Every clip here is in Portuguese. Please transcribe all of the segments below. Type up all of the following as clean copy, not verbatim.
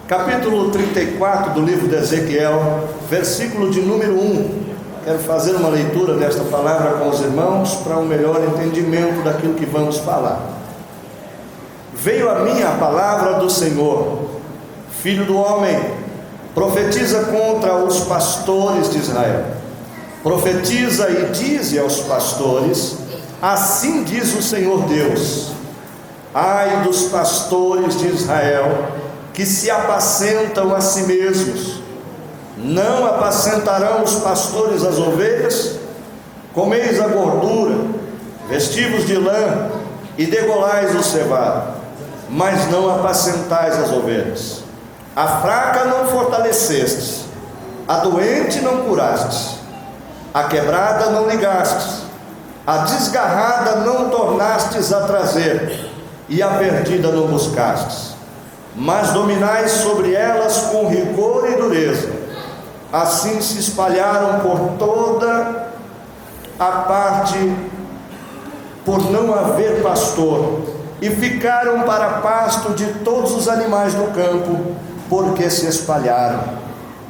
capítulo 34 do livro de Ezequiel, versículo de número 1. Quero fazer uma leitura desta palavra com os irmãos para um melhor entendimento daquilo que vamos falar. Veio a mim a palavra do Senhor: filho do homem, profetiza contra os pastores de Israel. Profetiza e dize aos pastores: assim diz o Senhor Deus: ai dos pastores de Israel, que se apacentam a si mesmos. Não apacentarão os pastores as ovelhas? Comeis a gordura, vestivos de lã e degolais o cevado, mas não apacentais as ovelhas. A fraca não fortalecestes, a doente não curastes, a quebrada não ligastes, a desgarrada não tornastes a trazer, e a perdida não buscastes, mas dominais sobre elas com rigor e dureza. Assim se espalharam por toda a parte, por não haver pastor, e ficaram para pasto de todos os animais do campo, porque se espalharam.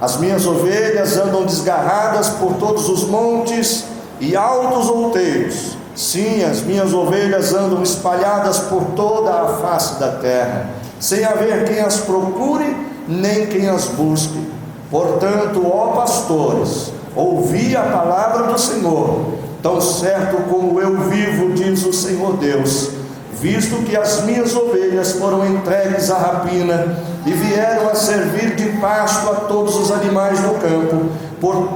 As minhas ovelhas andam desgarradas por todos os montes e altos outeiros. Sim, as minhas ovelhas andam espalhadas por toda a face da terra, sem haver quem as procure, nem quem as busque. Portanto, ó pastores, ouvi a palavra do Senhor. Tão certo como eu vivo, diz o Senhor Deus, visto que as minhas ovelhas foram entregues à rapina e vieram a servir de pasto a todos os animais do campo, por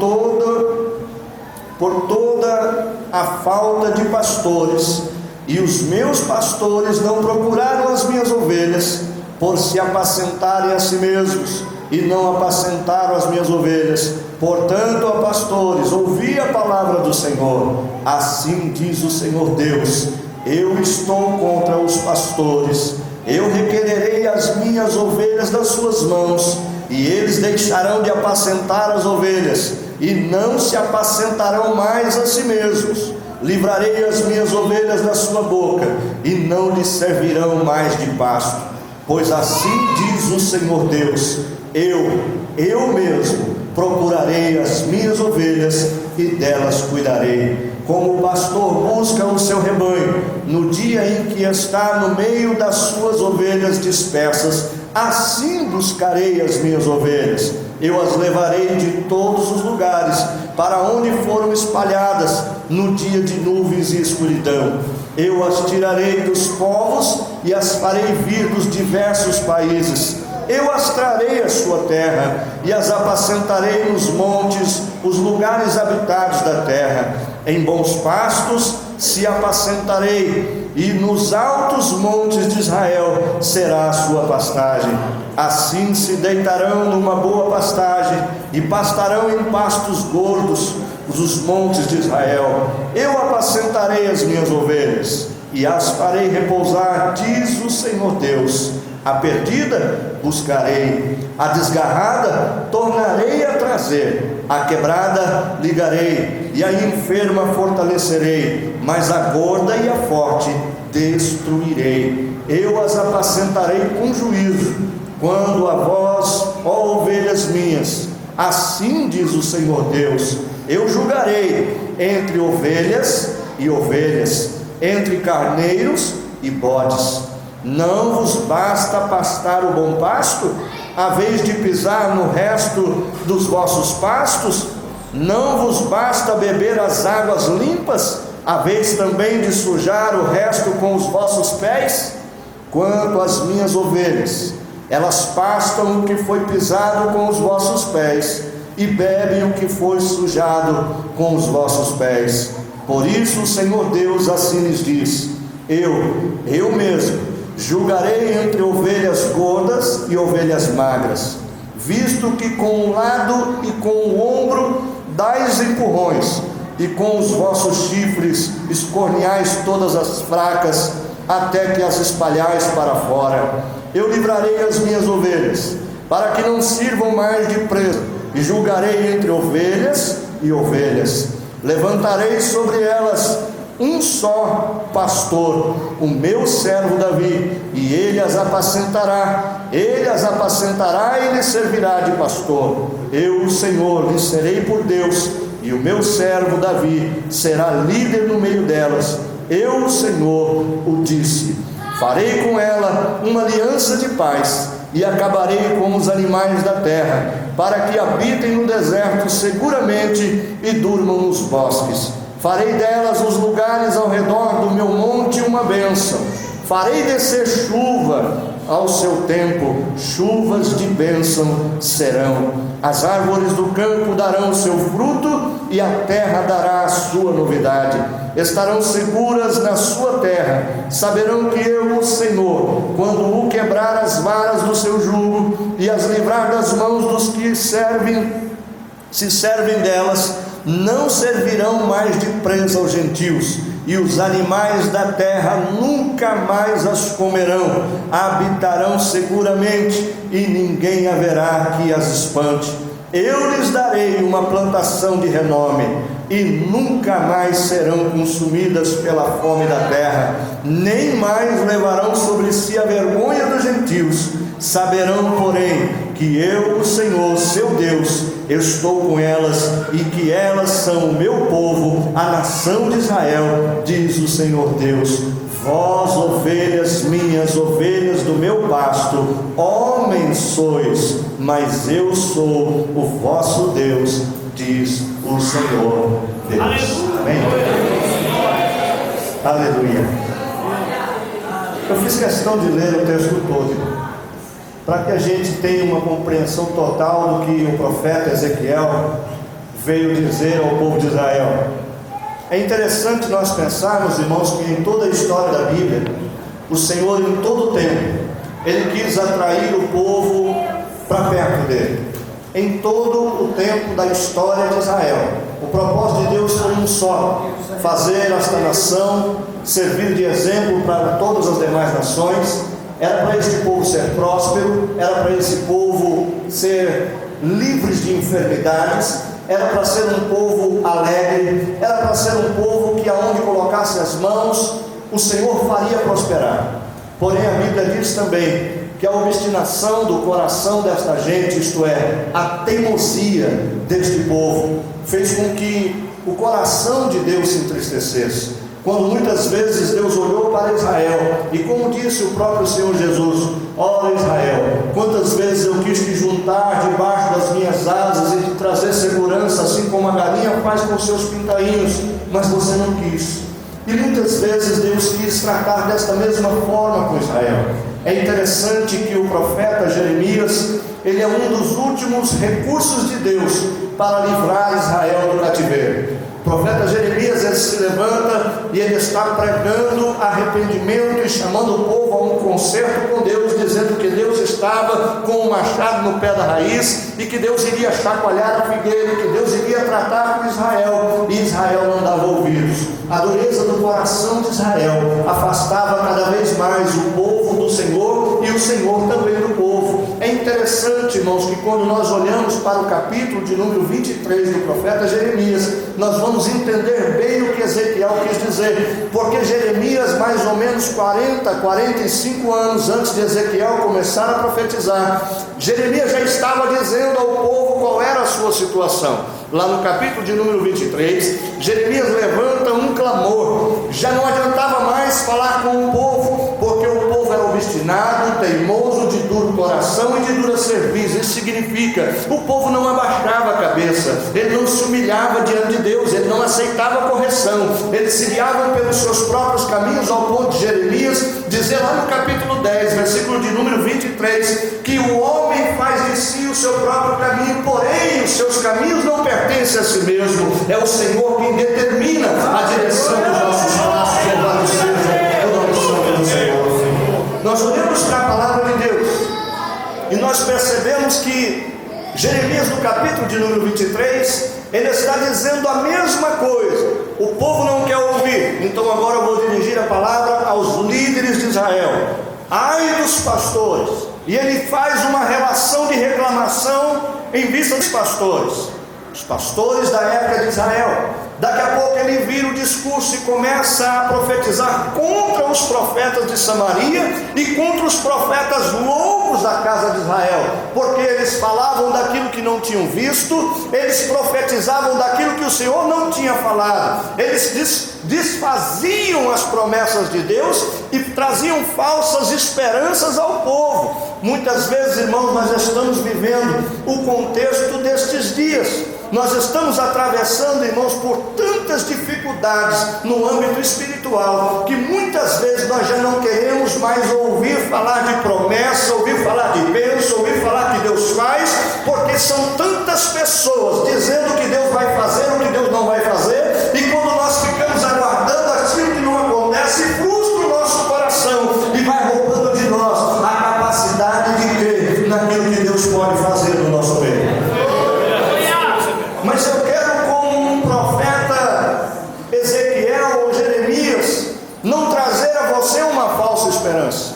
toda a falta de pastores, e os meus pastores não procuraram as minhas ovelhas, por se apacentarem a si mesmos, e não apacentaram as minhas ovelhas. Portanto, ó pastores, ouvi a palavra do Senhor. Assim diz o Senhor Deus: eu estou contra os pastores, eu requererei as minhas ovelhas das suas mãos, e eles deixarão de apacentar as ovelhas, e não se apacentarão mais a si mesmos. Livrarei as minhas ovelhas da sua boca, e não lhes servirão mais de pasto. Pois assim diz o Senhor Deus: eu mesmo procurarei as minhas ovelhas e delas cuidarei, como o pastor busca o seu rebanho no dia em que está no meio das suas ovelhas dispersas. Assim buscarei as minhas ovelhas, eu as levarei de todos os lugares para onde foram espalhadas no dia de nuvens e escuridão. Eu as tirarei dos povos e as farei vir dos diversos países. Eu as trarei à sua terra e as apacentarei nos montes, os lugares habitados da terra. Em bons pastos se apacentarei, e nos altos montes de Israel será a sua pastagem. Assim se deitarão numa boa pastagem e pastarão em pastos gordos os montes de Israel. Eu apacentarei as minhas ovelhas e as farei repousar, diz o Senhor Deus. A perdida buscarei, a desgarrada tornarei a trazer, a quebrada ligarei, e a enferma fortalecerei, mas a gorda e a forte destruirei. Eu as apacentarei com juízo, quando a vós, ó ovelhas minhas, assim diz o Senhor Deus, eu julgarei entre ovelhas e ovelhas, entre carneiros e bodes. Não vos basta pastar o bom pasto, a vez de pisar no resto dos vossos pastos? Não vos basta beber as águas limpas, a vez também de sujar o resto com os vossos pés? Quanto às minhas ovelhas, elas pastam o que foi pisado com os vossos pés, e bebem o que foi sujado com os vossos pés. Por isso o Senhor Deus assim lhes diz: eu mesmo julgarei entre ovelhas gordas e ovelhas magras, visto que com um lado e com o ombro dais empurrões, e com os vossos chifres escorneais todas as fracas, até que as espalhais para fora. Eu livrarei as minhas ovelhas, para que não sirvam mais de presa, e julgarei entre ovelhas e ovelhas. Levantarei sobre elas um só pastor, o meu servo Davi, e ele as apacentará e lhe servirá de pastor. Eu, o Senhor, lhe serei por Deus, e o meu servo Davi será líder no meio delas. Eu, o Senhor, o disse. Farei com ela uma aliança de paz, e acabarei com os animais da terra, para que habitem no deserto seguramente e durmam nos bosques. Farei delas os lugares ao redor do meu monte uma bênção. Farei descer chuva ao seu tempo, chuvas de bênção serão. As árvores do campo darão o seu fruto, e a terra dará a sua novidade. Estarão seguras na sua terra, saberão que eu, o Senhor, quando o quebrar as varas do seu jugo e as livrar das mãos dos que se servem delas, não servirão mais de presa aos gentios, e os animais da terra nunca mais as comerão. Habitarão seguramente, e ninguém haverá que as espante. Eu lhes darei uma plantação de renome, e nunca mais serão consumidas pela fome da terra, nem mais levarão sobre si a vergonha dos gentios. Saberão, porém, que eu, o Senhor, seu Deus, estou com elas, e que elas são o meu povo, a nação de Israel, diz o Senhor Deus. Vós, ovelhas minhas, ovelhas do meu pasto, homens sois, mas eu sou o vosso Deus, diz o Senhor Deus. Amém? Aleluia. Eu fiz questão de ler o texto todo, para que a gente tenha uma compreensão total do que o profeta Ezequiel veio dizer ao povo de Israel. É interessante nós pensarmos, irmãos, que em toda a história da Bíblia, o Senhor, em todo o tempo, Ele quis atrair o povo para perto dele. Em todo o tempo da história de Israel, o propósito de Deus foi um só: fazer esta nação servir de exemplo para todas as demais nações. Era para este povo ser próspero, era para esse povo ser livres de enfermidades, era para ser um povo alegre, era para ser um povo que aonde colocasse as mãos, o Senhor faria prosperar. Porém, a Bíblia diz também que a obstinação do coração desta gente, isto é, a teimosia deste povo, fez com que o coração de Deus se entristecesse. Quando muitas vezes Deus olhou para Israel, e como disse o próprio Senhor Jesus: ora Israel, quantas vezes eu quis te juntar debaixo das minhas asas e te trazer segurança, assim como a galinha faz com seus pintainhos, mas você não quis. E muitas vezes Deus quis tratar desta mesma forma com Israel. É interessante que o profeta Jeremias, ele é um dos últimos recursos de Deus para livrar Israel do cativeiro. O profeta Jeremias, ele se levanta e ele está pregando arrependimento e chamando o povo a um concerto com Deus, dizendo que Deus estava com o machado no pé da raiz, e que Deus iria chacoalhar a figueira, e que Deus iria tratar com Israel, e Israel não dava ouvidos. A dureza do coração de Israel afastava cada vez mais o povo do Senhor, e o Senhor também do povo. É interessante, irmãos, que quando nós olhamos para o capítulo de número 23 do profeta Jeremias, nós vamos entender bem o que Ezequiel quis dizer, porque Jeremias, mais ou menos 45 anos antes de Ezequiel começar a profetizar, Jeremias já estava dizendo ao povo qual era a sua situação. Lá no capítulo de número 23, Jeremias levanta um clamor. Já não adiantava mais falar com o povo, porque o povo era obstinado, teimoso, de duro coração e de dura cerviz. Isso significa, o povo não abaixava a cabeça, ele não se humilhava diante de Deus, ele não aceitava correção, eles se guiavam pelos seus próprios caminhos, ao ponto de Jeremias dizer lá no capítulo 10, versículo de número 23, que o homem faz de si o seu próprio caminho, porém os seus caminhos não pertencem a si mesmo. É o Senhor quem determina a direção dos nossos passos. Louvado seja o nome santo do Senhor. Nós olhamos para a palavra de Deus e nós percebemos que Jeremias, no capítulo de número 23, ele está dizendo a mesma coisa. O povo não quer ouvir. Então agora eu vou dirigir a palavra aos líderes de Israel. Ai dos pastores. E ele faz uma relação de reclamação em vista dos pastores. Os pastores da época de Israel Daqui a pouco ele vira o discurso e começa a profetizar contra os profetas de Samaria e contra os profetas loucos da casa de Israel, porque eles falavam daquilo que não tinham visto, eles profetizavam daquilo que o Senhor não tinha falado, eles desfaziam as promessas de Deus e traziam falsas esperanças ao povo. Muitas vezes, irmãos, nós estamos vivendo o contexto destes dias. Nós estamos atravessando, irmãos, por tantas dificuldades no âmbito espiritual, que muitas vezes nós já não queremos mais ouvir falar de promessa, ouvir falar de bênção, ouvir falar que Deus faz, porque são tantas pessoas dizendo que Deus vai fazer ou que Deus não vai fazer, e quando nós ficamos aguardando aquilo que não acontece, frustra o nosso coração e vai roubando de nós a capacidade de crer naquilo que Deus pode fazer no nosso meio. Mas eu quero, como um profeta Ezequiel ou Jeremias, não trazer a você uma falsa esperança.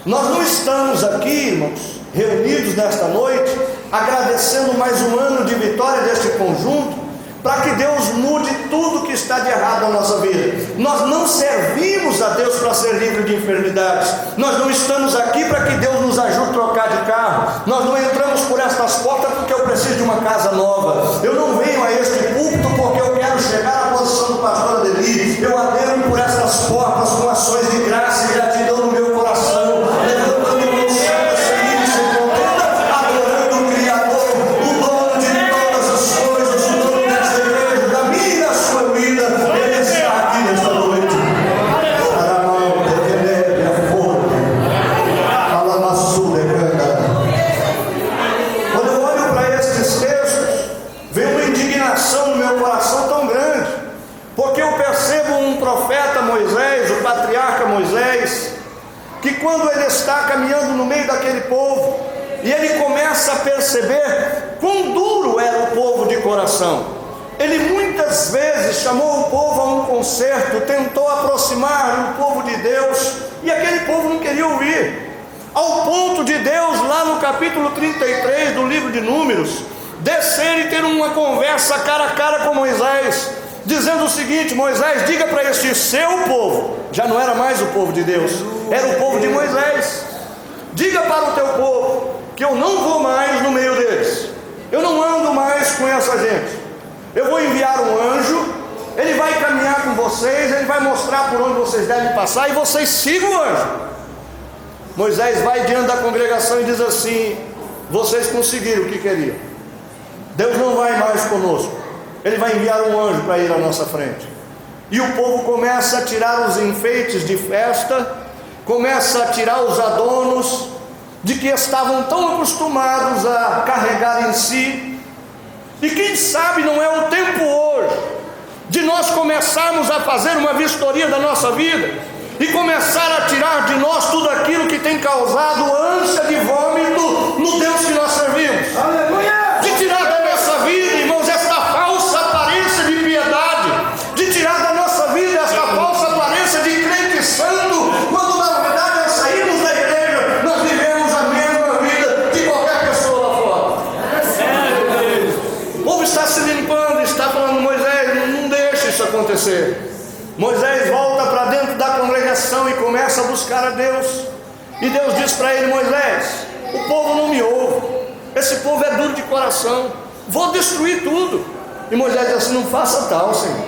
Nós não estamos aqui, irmãos, reunidos nesta noite, agradecendo mais um ano de vitória deste conjunto, para que Deus mude tudo que está de errado na nossa vida. Nós não servimos a Deus para ser livre de enfermidades. Nós não estamos aqui para que Deus nos ajude a trocar de carro. Nós não entramos por estas portas porque eu preciso de uma casa nova. Eu não venho a este púlpito porque eu quero chegar à posição do pastor Adeli. Eu adentro por estas portas com ações de graça e gratidão no meu coração, levantando o meu céu, seguindo sem contenda, adorando o Criador, o dono de todas as coisas, o dono desta igreja, da minha e da sua vida. Ele está aqui nesta noite. Quando eu olho para estes textos, vem uma indignação no meu coração tão grande, porque eu percebo um profeta Moisés, o patriarca Moisés, que quando ele está caminhando no meio daquele povo, e ele começa a perceber quão duro era o povo de coração, ele muitas vezes chamou o povo a um concerto, tentou aproximar o povo de Deus, e aquele povo não queria ouvir, ao ponto de Deus, lá no capítulo 33 do livro de Números, descer e ter uma conversa cara a cara com Moisés, dizendo o seguinte: Moisés, diga para este seu povo, já não era mais o povo de Deus, era o povo de Moisés, diga para o teu povo que eu não vou mais no meio deles, eu não ando mais com essa gente, eu vou enviar um anjo, ele vai caminhar com vocês, ele vai mostrar por onde vocês devem passar e vocês sigam o anjo. Moisés vai diante da congregação e diz assim: vocês conseguiram o que queriam, Deus não vai mais conosco, ele vai enviar um anjo para ir à nossa frente. E o povo começa a tirar os enfeites de festa, começa a tirar os adornos de que estavam tão acostumados a carregar em si. E quem sabe não é o tempo hoje de nós começarmos a fazer uma vistoria da nossa vida e começar a tirar de nós tudo aquilo que tem causado ânsia de vômito no Deus que nós servimos. Aleluia! De tirar da nossa vida, irmãos, esta falsa aparência de piedade, de tirar da nossa vida esta falsa aparência de crente santo, quando na verdade nós saímos da igreja, nós vivemos a mesma vida de qualquer pessoa lá fora. O povo está se limpando, está falando: Moisés, não deixe isso acontecer. Moisés volta para dentro da congregação e começa a buscar a Deus, e Deus diz para ele: Moisés, o povo não me ouve, esse povo é duro de coração, vou destruir tudo. E Moisés diz assim: não faça tal, Senhor,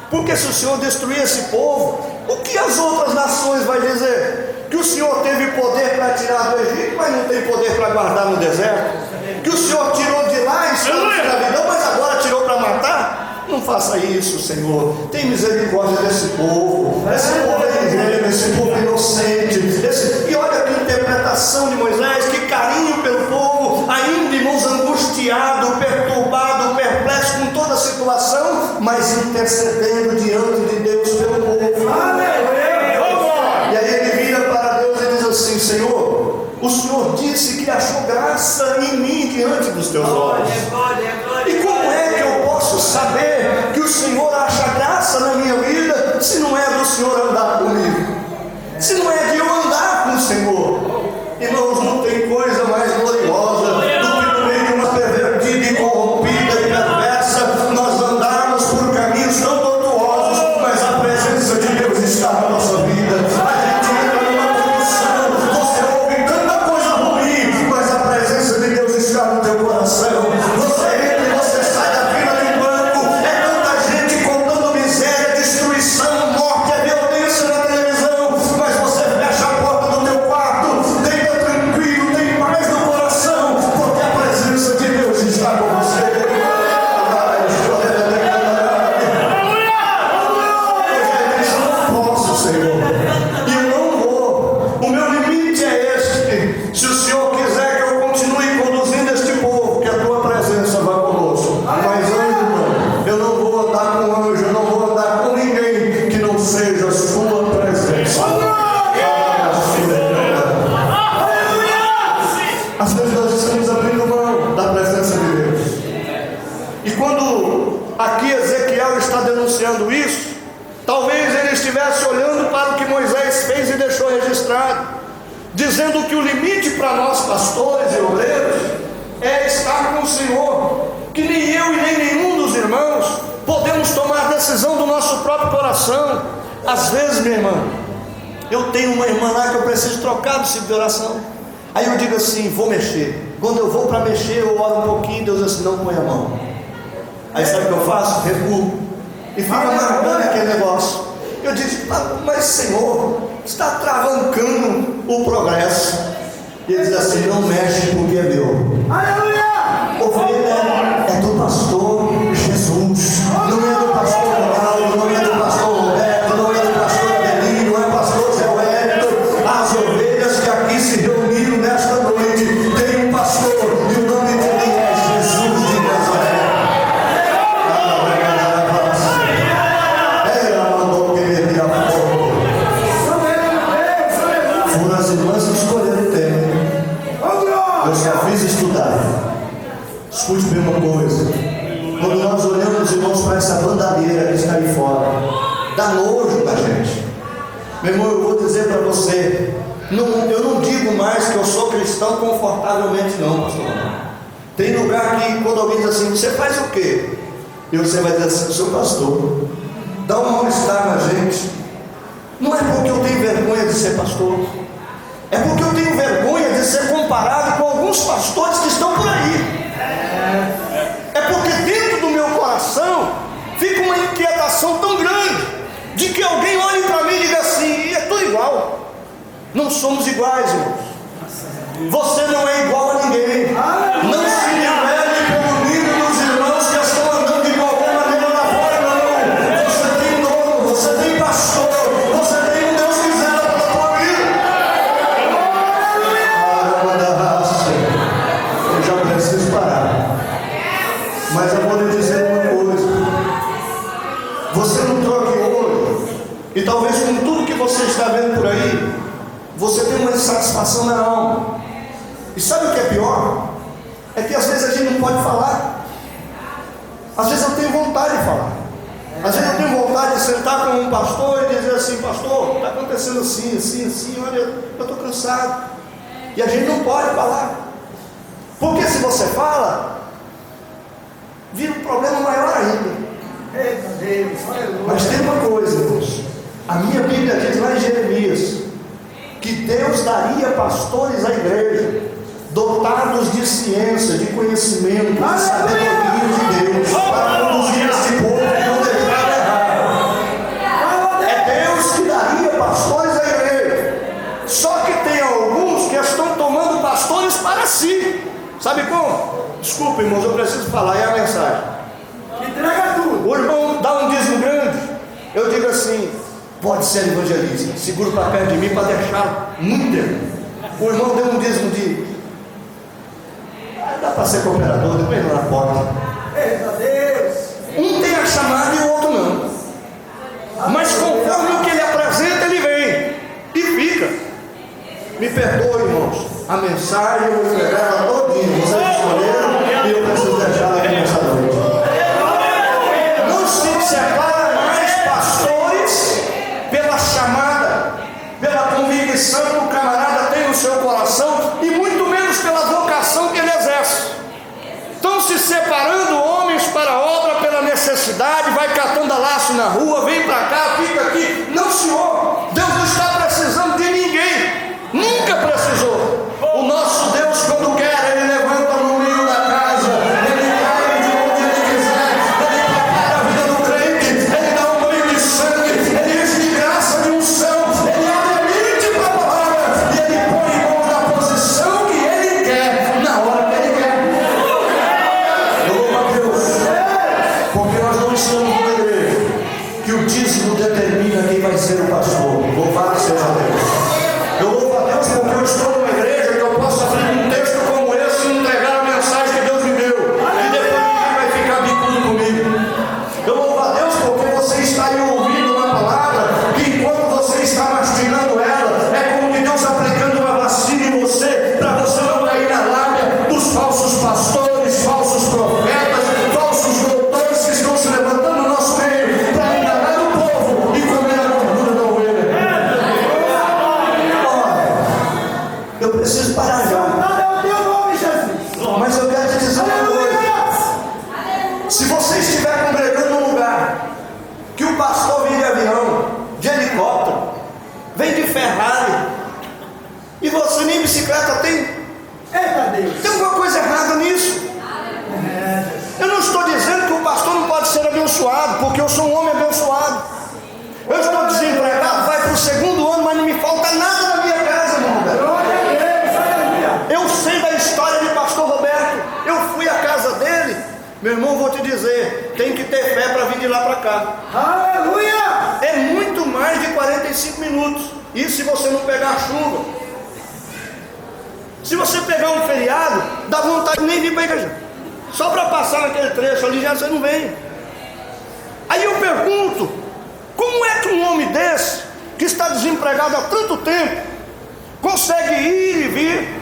porque se o Senhor destruir esse povo, o que as outras nações vão dizer? Que o Senhor teve poder para tirar do Egito, mas não tem poder para guardar no deserto, que o Senhor tirou de lá em escravidão, mas agora tirou para matar. Não faça isso, Senhor, tem misericórdia desse povo, esse povo é ingênuo, esse povo é inocente, e olha que interpretação de Moisés, que carinho pelo povo, ainda, irmãos, angustiado, perturbado, perplexo com toda a situação, mas intercedendo diante de Deus pelo povo. E aí ele vira para Deus e diz assim: Senhor, o Senhor disse que achou graça em mim diante dos teus olhos, e como é que eu posso saber que o Senhor acha graça na minha vida, se não é do Senhor andar comigo, se não é de eu andar com o Senhor? Irmãos, não tem coisa mais gloriosa do que no meio de uma pervertida e corrompida e perversa nós andarmos por estivesse olhando para o que Moisés fez e deixou registrado, dizendo que o limite para nós pastores e obreiros é estar com o Senhor, que nem eu e nem nenhum dos irmãos podemos tomar decisão do nosso próprio coração. Às vezes, minha irmã, eu tenho uma irmã lá que eu preciso trocar do ciclo de oração, aí eu digo assim, vou mexer. Quando eu vou para mexer, eu oro um pouquinho, Deus diz assim, não põe a mão. Aí sabe o que eu faço? Recuo e fica amargando aquele negócio. Eu digo, mas Senhor, está travancando o progresso. E ele diz assim, não mexe porque é meu. Aleluia! Ovelha é do pastor Jesus, não é do pastor Ronaldo, não é do pastor Roberto, não é do pastor Adelino, não é pastor Zé Wellington. As ovelhas que aqui se reuniram nesta noite tem um pastor e o nome dele é Jesus de Nazaré. Foram as irmãs que escolheram o tema. Eu só fiz estudar. Escute bem uma coisa. Quando nós olhamos, irmãos, para essa bandalheira que está aí fora, dá nojo da gente. Meu irmão, eu vou dizer para você, eu não digo mais que eu sou cristão confortavelmente, não, pastor. Tem lugar que quando alguém diz assim, você faz o quê? E você vai dizer assim, eu sou pastor. Dá um mal-estar na gente. Não é porque eu tenho vergonha de ser pastor, é porque eu tenho vergonha de ser comparado com alguns pastores que estão por aí. É porque dentro do meu coração fica uma inquietação tão grande de que alguém olhe para mim e diga assim, é tudo igual. Não somos iguais, irmãos. Você não é igual a ninguém. Não se nivele pelo nível dos irmãos que estão andando de qualquer maneira lá fora, não. Você tem dono, você tem pastor, você tem um Deus que zela pela tua vida. Eu já preciso parar. Mas eu vou lhe dizer uma coisa. Você não troque hoje, e talvez com tudo que você está vendo por aí, você tem uma insatisfação na alma. E sabe o que é pior? É que às vezes a gente não pode falar. Às vezes eu tenho vontade de falar. Às vezes eu tenho vontade de sentar com um pastor e dizer assim, pastor, está acontecendo assim, assim, assim, olha, eu estou cansado. E a gente não pode falar. Porque se você fala, vira um problema maior ainda. Eita Deus, aleluia. Mas tem uma coisa, irmãos. A minha Bíblia diz lá em Jeremias que Deus daria pastores à igreja, dotados de ciência, de conhecimento, de sabedoria de Deus, para conduzir esse povo e não deixar errar. É Deus que daria pastores à igreja. Só que tem alguns que estão tomando pastores para si. Sabe como? Desculpa, irmãos, eu preciso falar, é a mensagem. Entrega tudo. O irmão dá um dízimo grande, eu digo assim, pode ser evangelista, seguro para perto de mim para deixar muito tempo. O irmão deu um dízimo de, dá para ser cooperador, depois ele na porta. Eita Deus! Um tem a chamada e o outro não. Mas conforme o que ele apresenta, ele vem e fica. Me perdoe, irmãos, a mensagem eu vou entregar ela todinha. Vocês escolheram e eu preciso deixá-la aqui nessa noite. Não se separa mais pastores pela chamada, pela convicção que o camarada tem no seu coração e muito menos pela vocação que ele exerce. Estão se separando homens para a obra pela necessidade, vai catando a laço na rua, vem para cá, fica aqui. Não, senhor, Deus não está precisando de ninguém, nunca precisou. O nosso Deus, quando quer, ele levanta no meio da casa, ele cai de onde ele quiser, ele prepara a vida do crente, ele dá um banho de sangue, ele enche de graça, de unção, ele abre a mente para a palavra e ele põe em mão da posição que ele quer, na hora que ele quer. Louva a Deus, porque nós não estamos numa igreja que o dízimo determina quem vai ser o pastor. Louvado seja Deus. Eu louvo a Deus porque eu estou numa igreja que eu posso abrir um texto como esse e entregar a mensagem que Deus me deu, e depois ninguém vai ficar bicudo comigo. Eu louvo a Deus porque você está aí ouvindo uma palavra que enquanto você está mastigando ela, é como que Deus aplicando uma vacina em você, para você não cair na lábia dos falsos pastores, falsos profetas, falsos doutores que estão se levantando no nosso meio para enganar o povo e comer a gordura bicicleta tem? Eita Deus! Tem alguma coisa errada nisso? Eu não estou dizendo que o pastor não pode ser abençoado, porque eu sou um homem abençoado. Eu estou desempregado, vai para o segundo ano, mas não me falta nada na minha casa, meu irmão. Eu sei da história de pastor Roberto. Eu fui à casa dele. Meu irmão, vou te dizer, tem que ter fé para vir de lá para cá. Aleluia! É muito mais de 45 minutos. Isso se você não pegar chuva. Se você pegar um feriado, dá vontade de nem vir para a igreja. Só para passar naquele trecho ali, já você não vem. Aí eu pergunto, como é que um homem desse, que está desempregado há tanto tempo, consegue ir e vir,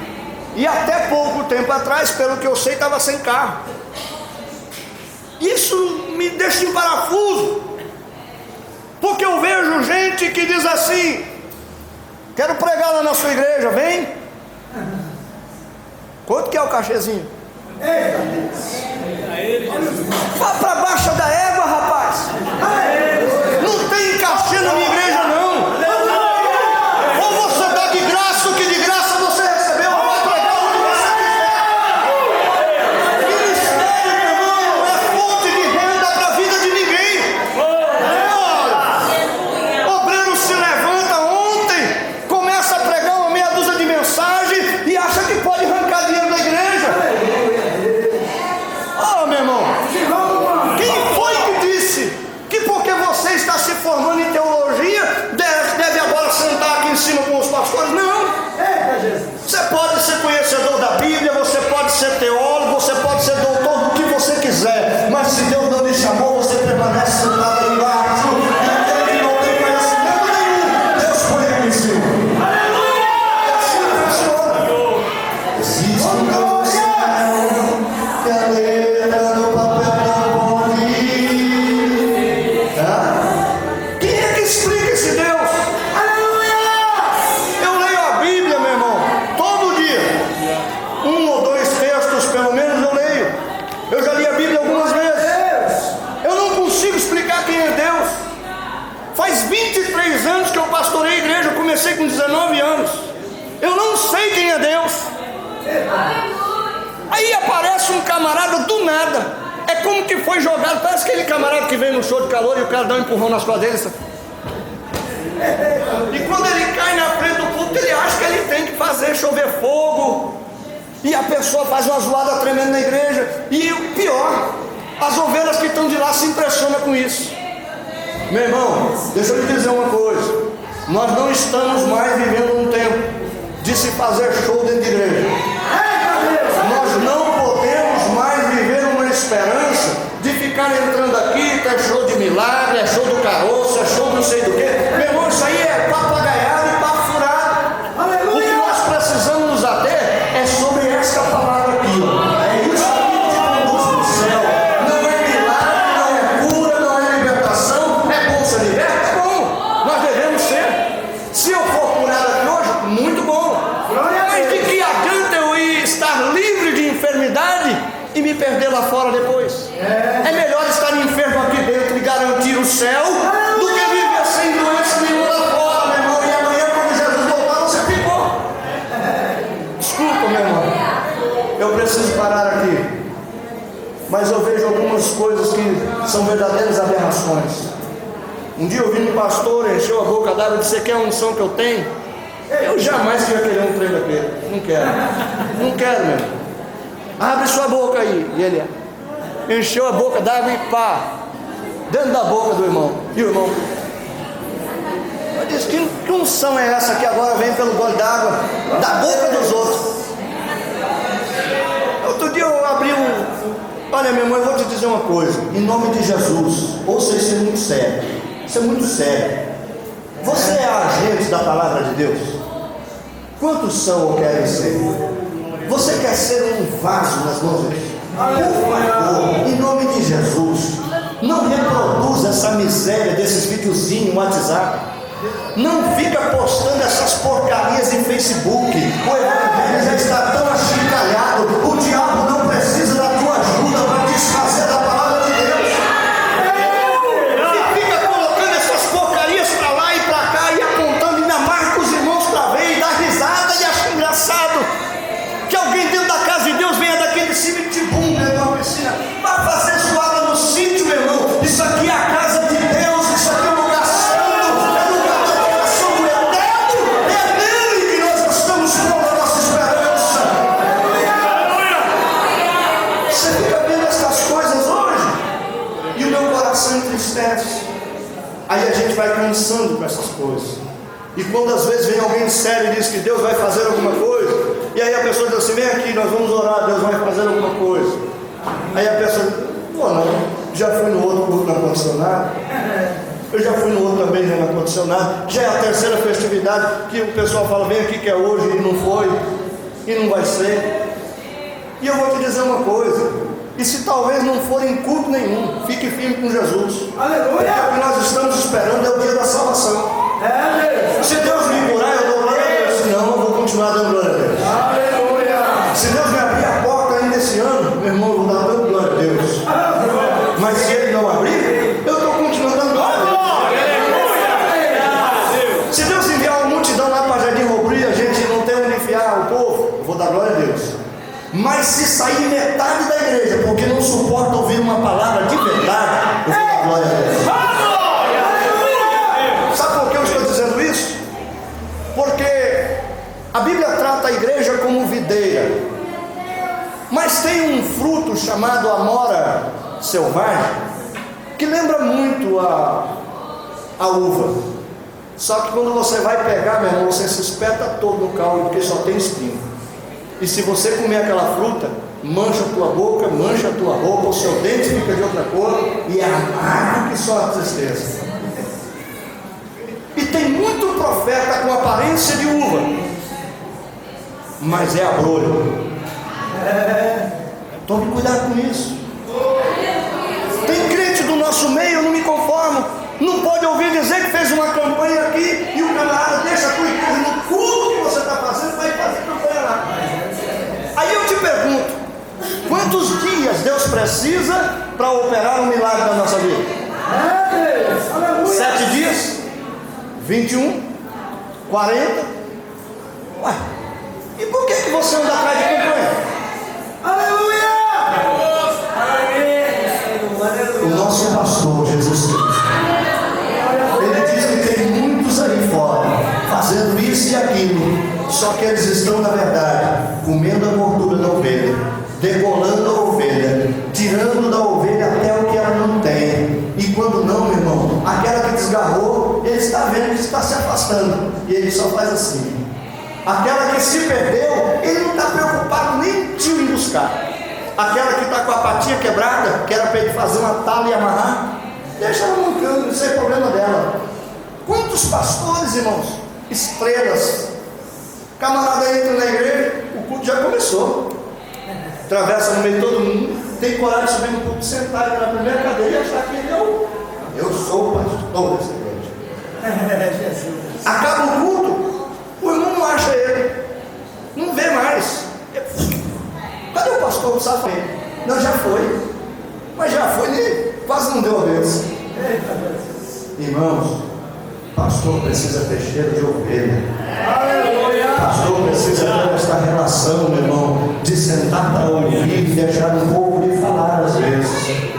e até pouco tempo atrás, pelo que eu sei, estava sem carro? Isso me deixa em parafuso, porque eu vejo gente que diz assim: quero pregar lá na sua igreja, vem. Quanto que é o cachezinho? Vá para baixo da égua, rapaz. Não tem cachê na minha igreja, não. Ou você dá de graça o que de graça você recebeu, ou vai pregar onde você quiser. Ministério, meu irmão, não é fonte de renda para a vida de ninguém. Olha, obreiro se levanta ontem, começa a pregar uma meia dúzia de mensagens e acha que pode arrancar dinheiro da igreja. Meu irmão, quem foi que disse que porque você está se formando em teologia deve agora sentar aqui em cima com os pastores? Não. Você pode ser conhecedor da Bíblia, você pode ser teólogo, você pode ser doutor do que você quiser, mas se Deus não lhe chamou, você permanece sentado aí embaixo. E aquele que não tem conhecimento nenhum, Deus põe ele em cima. Aleluia! É assim que funciona. Existe um Deus que a letra no papel não pode. Quem é que explica esse Deus? Aleluia! Eu leio a Bíblia, meu irmão, todo dia. 1 ou 2 textos, pelo menos, eu leio. Eu já li a Bíblia algumas vezes. Eu não consigo explicar quem é Deus. Faz 23 anos que eu pastorei a igreja. Eu comecei com 19 anos. Eu não sei quem é Deus. Aí aparece um camarada do nada. É como que foi jogado. Parece aquele camarada que vem no show de calor e o cara dá um empurrão nas costas dele. E quando ele cai na frente do púlpito, ele acha que ele tem que fazer chover fogo. E a pessoa faz uma zoada tremenda na igreja. E o pior, as ovelhas que estão de lá se impressionam com isso. Meu irmão, deixa eu lhe dizer uma coisa. Nós não estamos mais vivendo um tempo de se fazer show dentro de igreja. Nós não podemos mais viver uma esperança de ficar entrando aqui, que é show de milagre, é show do caroço, é show não sei do que. Meu irmão, isso aí é papagaiado e papo furado. Aleluia. O que nós precisamos nos ater é sobre esta palavra aqui. É isso que te conduz para o céu. Não é milagre, não é cura, não é libertação. É bom ser liberto? É bom. Nós devemos ser. Se eu for curado aqui hoje, muito bom. Mas de que adianta eu estar livre de enfermidade e me perder lá fora depois? É melhor estar enfermo aqui dentro e garantir o céu do que viver sem doença nenhuma lá fora, meu irmão. E amanhã, quando Jesus voltar, você ficou. Desculpa, meu irmão, eu preciso parar aqui, mas eu vejo algumas coisas que são verdadeiras aberrações. Um dia eu vi um pastor, encheu a boca d'água e disse: "Você quer a unção que eu tenho?" Eu jamais ia querer um trem daquele. Não quero. Não quero, meu irmão. Abre sua boca aí. E ele encheu a boca d'água e pá, dentro da boca do irmão. E o irmão, eu disse: que unção é essa que agora vem pelo gole d'água da boca dos outros? Outro dia eu abri olha, meu irmão, eu vou te dizer uma coisa. Em nome de Jesus, ouça, isso é muito sério. Isso é muito sério. Você é agente da palavra de Deus? Quantos são ou querem ser? Você quer ser um vaso nas mãos de Deus? Por favor, em nome de Jesus, não reproduza essa miséria desses videozinhos no WhatsApp. Não fica postando essas porcarias em Facebook. O evangelho já está tão achincalhado. O diabo não precisa da tua ajuda para desfazer da palavra de Deus. E fica colocando essas porcarias para lá e para cá e apontando, ainda mais para os irmãos para ver e dar risada e achar engraçado. passando com essas coisas. E quando às vezes vem alguém sério e diz que Deus vai fazer alguma coisa, e aí a pessoa diz assim: vem aqui, nós vamos orar, Deus vai fazer alguma coisa. Aí a pessoa diz: pô, não, já fui no outro culto na condicionado, eu já fui no outro também na condicionado, já é a terceira festividade que o pessoal fala: vem aqui que é hoje, e não foi, e não vai ser. E eu vou te dizer uma coisa: e se talvez não for em culto nenhum, fique firme com Jesus. Aleluia! Porque o que nós estamos esperando é o dia da salvação. Se Deus me curar, eu dou glória a Deus. Se não, eu vou continuar dando glória a Deus. Aleluia! Se Deus me abrir a porta ainda esse ano, meu irmão, eu vou dar dando glória a Deus. Mas se Ele não abrir, eu estou continuando dando glória a Deus. Se Deus enviar uma multidão lá para Jardim Robri e a gente não tem onde enfiar o povo, eu vou dar glória a Deus. Mas se sair metade da igreja porque não suporta ouvir uma palavra de verdade, eu vou dar glória a Deus. Sabe por que eu estou dizendo isso? Porque a Bíblia trata a igreja como videira, mas tem um fruto chamado amora selvagem que lembra muito a uva. Só que quando você vai pegar, meu irmão, você se espeta todo no caule porque só tem espinho. E se você comer aquela fruta, mancha a tua boca, mancha a tua roupa, o seu dente fica de outra cor e é amargo que só a tristeza. E tem muito profeta com aparência de uva, mas é abrolho. Tome cuidado com isso. Tem crente do nosso meio, eu não me conformo, não pode ouvir dizer que fez uma campanha aqui e o camarada deixa a tua igreja no culto que você está fazendo, vai fazer campanha lá. Aí eu te pergunto: quantos dias Deus precisa para operar um milagre na nossa vida? 7 dias? 21? 40? Ué, e por que você anda atrás de campanha? Aleluia! O nosso pastor Jesus Cristo, ele diz que tem muitos aí fora fazendo isso e aquilo, só que eles estão na verdade comendo a gordura da ovelha, degolando a ovelha, tirando da ovelha até o que ela não tem. E quando não, meu irmão, aquela que desgarrou, ele está vendo que está se afastando, e ele só faz assim. Aquela que se perdeu, ele não está preocupado nem de ir buscar. Aquela que está com a patinha quebrada, que era para ele fazer uma tala e amarrar, deixa ela mancando, isso é problema dela. Quantos pastores, irmãos, estrelas, camarada entra na igreja, o culto já começou, atravessa no meio de todo mundo, tem coragem de subir no culto, sentar na primeira cadeira e achar que ele é eu sou o pastor dessa igreja. Acaba o culto, o irmão não acha ele, não vê mais. Cadê o pastor? Não sabe? Não, já foi, mas já foi, ele quase não deu a vez. Irmãos, pastor precisa ter cheiro de ovelha. Pastor precisa ter esta relação, meu irmão, de sentar para ouvir e deixar um pouco de falar às vezes.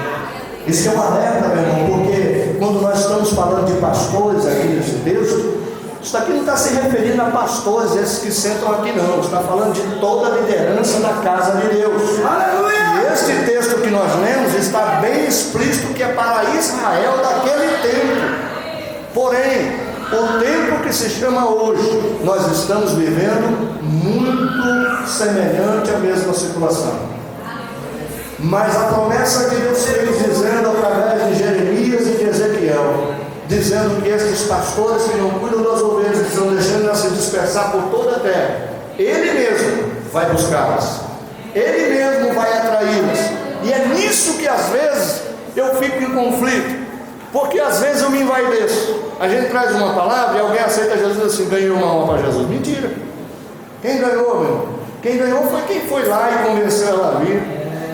Isso é um alerta, meu irmão, porque quando nós estamos falando de pastores aqui nesse texto, isso aqui não está se referindo a pastores, esses que sentam aqui não, está falando de toda a liderança da casa de Deus. E este texto que nós lemos está bem explícito que é para Israel daquele tempo. Porém, o tempo que se chama hoje, nós estamos vivendo muito semelhante à mesma situação. Mas a promessa que Deus fez dizendo através de Jeremias e de Ezequiel, dizendo que estes pastores que não cuidam das ovelhas, que estão deixando elas se dispersar por toda a terra, Ele mesmo vai buscá-las, Ele mesmo vai atraí-las. E é nisso que às vezes eu fico em conflito, porque às vezes eu me envaideço. A gente traz uma palavra e alguém aceita Jesus e diz assim: ganhou uma alma para Jesus. Mentira. Quem ganhou, meu irmão? Quem ganhou foi quem foi lá e convenceu ela a vir.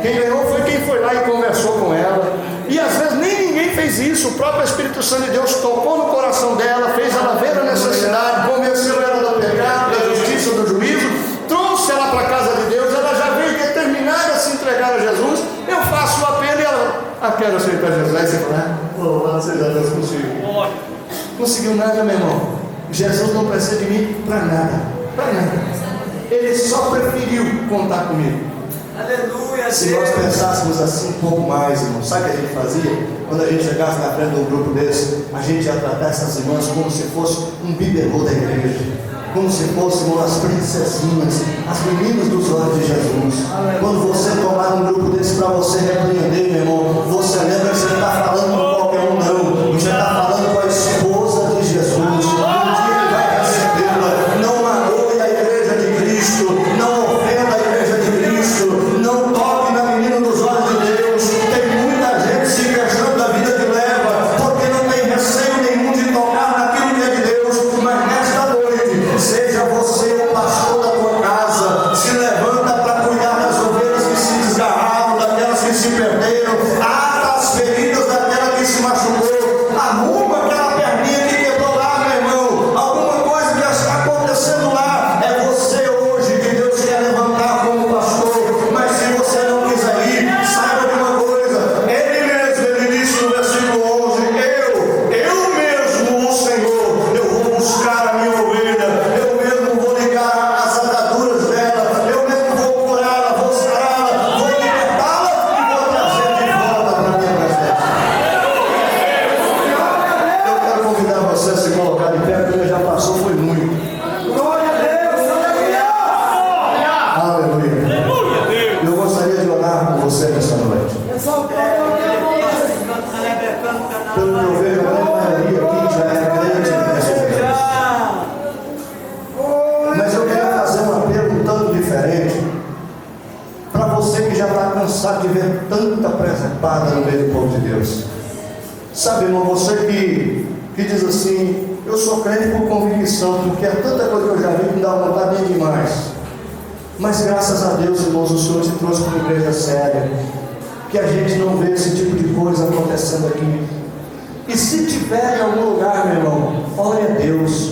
Quem ganhou foi quem foi lá e conversou com ela. E às vezes nem ninguém fez isso. O próprio Espírito Santo de Deus tocou no coração dela, fez ela ver a necessidade, convenceu ela do pecado, da justiça, do juízo, trouxe ela para a casa de Deus. Ela já veio determinada a se entregar a Jesus. Eu faço o apelo e ela: quero aceitar Jesus. Aí você fala: louvado seja Deus, conseguiu. Conseguiu nada, meu irmão. Jesus não precisa de mim para nada, para nada. Ele só preferiu contar comigo. Aleluia. Se nós pensássemos assim um pouco mais, irmão, sabe o que a gente fazia? quando a gente chegasse na frente de um grupo desse, a gente ia tratar essas irmãs como se fosse um bibelô da igreja, como se fôssemos as princesinhas, as meninas dos olhos de Jesus. Quando você tomar um grupo desse para você repreender, meu irmão, você lembra que você não está falando com qualquer um, não. Você está falando com a esposa de Jesus. Um dia ele vai recebê-la. Não magoe a igreja de Cristo, não ofenda a igreja de Cristo, não toque na menina dos olhos de Deus. Tem muita gente se queixando da vida que leva, porque não tem receio nenhum de tocar naquilo que é de Deus. Mas nesta noite, seja você o pastor da tua casa, se levanta para cuidar das ovelhas que se desgarraram, daquelas que se perderam, ata as feridas daquela que se machucou, arruma aquela perninha que quebrou lá, meu irmão. Alguma coisa que está acontecendo lá, é você hoje que Deus quer levantar como pastor. Mas se você não quiser ir, saiba de uma coisa, Ele mesmo, Ele disse no versículo 11, eu mesmo, o Senhor, eu vou buscar a minha ovelha, eu mesmo vou ligar as ataduras dela, eu mesmo vou curá-la, vou sará-la, vou libertá-la e vou trazer de volta para a minha presença. Eu quero convidar você a se colocar de pé, porque ele já passou, foi muito. Glória a Deus. Aleluia. Eu gostaria de orar com você nessa noite. Pelo que eu vejo, a grande maioria aqui já é crente nessa igreja. Mas eu quero fazer um apelo um tanto diferente para você que já está cansado de ver tanta presepada no meio do povo de Deus. Sabe, irmão, você que diz assim, eu sou crente por convicção, porque é tanta coisa que eu já vi que me dá vontade nem demais. Mas graças a Deus, irmãos, o Senhor te trouxe para uma igreja séria, que a gente não vê esse tipo de coisa acontecendo aqui. E se tiver em algum lugar, meu irmão, ore a Deus.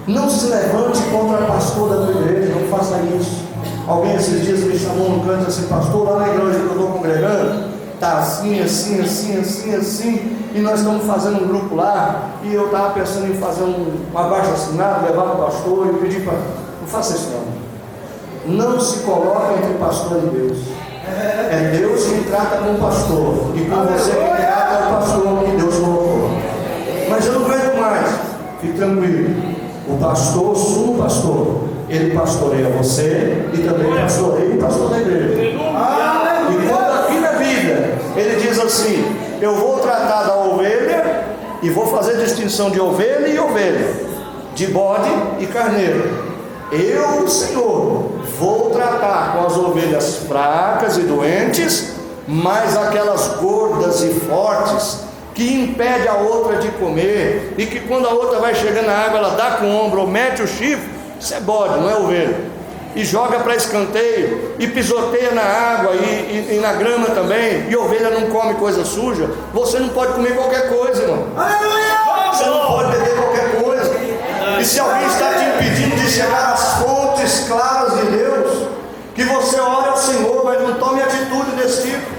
Não se levante contra a pastor da tua igreja, não faça isso. Alguém esses dias me chamou no canto assim, pastor, lá na igreja que eu estou congregando, está assim, assim, assim, assim, assim, e nós estamos fazendo um grupo lá, e eu estava pensando em fazer um abaixo assinado, levar para o pastor e pedir para... Não faça isso não. Não se coloque entre pastor e Deus. É Deus que trata com o pastor, e com você que trata o pastor que Deus colocou. Mas eu não aguento mais. Fique tranquilo. O pastor, sumo pastor, ele pastoreia você e também pastoreia o pastor da igreja. E quando aqui na vida ele diz assim, eu vou tratar da ovelha e vou fazer distinção de ovelha e ovelha, de bode e carneiro. Eu, o Senhor, vou tratar com as ovelhas fracas e doentes, mas aquelas gordas e fortes que impede a outra de comer, e que quando a outra vai chegando na água, ela dá com o ombro ou mete o chifre, isso é bode, não é ovelha, e joga para escanteio, e pisoteia na água e na grama também, e ovelha não come coisa suja. Você não pode comer qualquer coisa, irmão. Você não pode beber qualquer coisa. E se alguém está te impedindo de chegar às fontes claras de Deus, que você ore ao Senhor, mas não tome atitude desse tipo.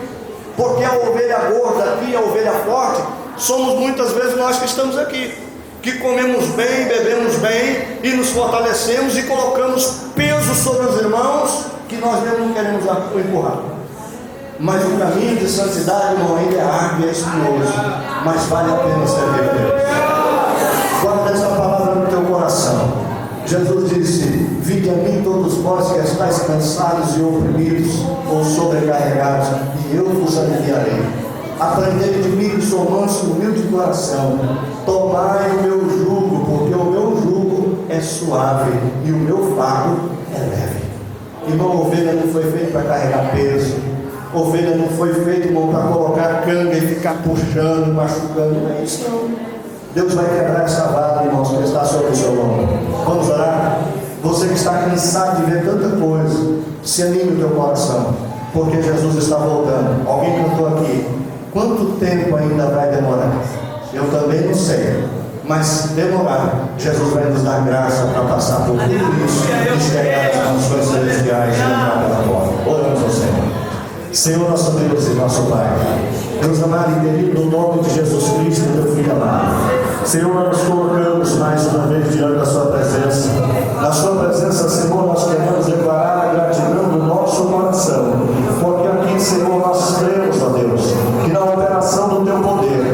Porque a ovelha gorda aqui, a ovelha forte, somos muitas vezes nós que estamos aqui, que comemos bem, bebemos bem e nos fortalecemos e colocamos peso sobre os irmãos que nós mesmos não queremos empurrar. Mas o caminho de santidade, irmão, ainda é árduo e é espinhoso, mas vale a pena servir a Deus. Guarda essa palavra no teu coração. Jesus disse, vinde a mim todos vós que estáis cansados e oprimidos ou sobrecarregados, e eu vos aliviarei. Aprendei de mim que sou manso e humilde de coração. Tomai o meu jugo, porque o meu jugo é suave e o meu fardo é leve. Irmão, ovelha não foi feita para carregar peso. Ovelha não foi feita, irmão, para colocar canga e ficar puxando, machucando. Não é isso não. Deus vai quebrar essa vara, irmãos, que está sobre o seu ombro. Vamos orar? Você que está cansado de ver tanta coisa, se anime o teu coração, porque Jesus está voltando. Alguém cantou aqui, quanto tempo ainda vai demorar? Eu também não sei, mas se demorar, Jesus vai nos dar graça para passar por tudo isso e chegar às mansões celestiais e entrar pela porta. Oramos ao Senhor. Senhor nosso Deus e nosso Pai, Deus amado e querido, no nome de Jesus Cristo, teu Filho amado, Senhor, nós nos colocamos mais uma vez diante da sua presença. Na sua presença, Senhor, nós queremos declarar a gratidão do nosso coração, porque aqui, Senhor, nós cremos, ó Deus, que na operação do teu poder,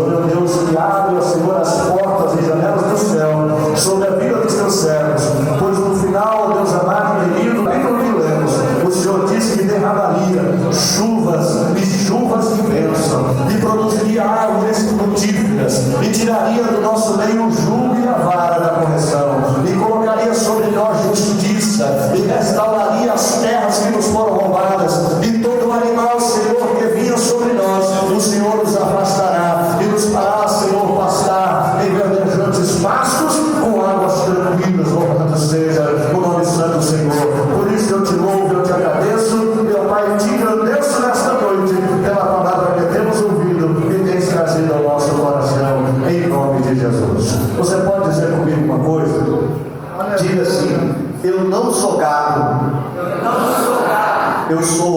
meu Deus, que abre, Senhor, as portas e janelas do céu sobre a vida dos teus servos, pois no final, Deus amado e querido, bem como lemos, o Senhor disse que derramaria chuvas e chuvas de bênção, e produziria árvores frutíferas, e tiraria do nosso meio o jugo e a vara da correção, e colocaria sobre nós justiça, e restauraria as terras que nos foram roubadas, e todo animal, Senhor, que vinha sobre nós, o Senhor nos afastará, e nos fará, Senhor, pastar em verdejantes pastos, com águas tranquilas, louvado seja o nome santo do Senhor. Por isso eu te louvo, eu te agradeço, meu Pai, te agradeço nesta noite, pela palavra que temos ouvido e tens trazido ao nosso coração, em nome de Jesus. Você pode dizer comigo uma coisa? Diga assim: eu não sou gado, eu sou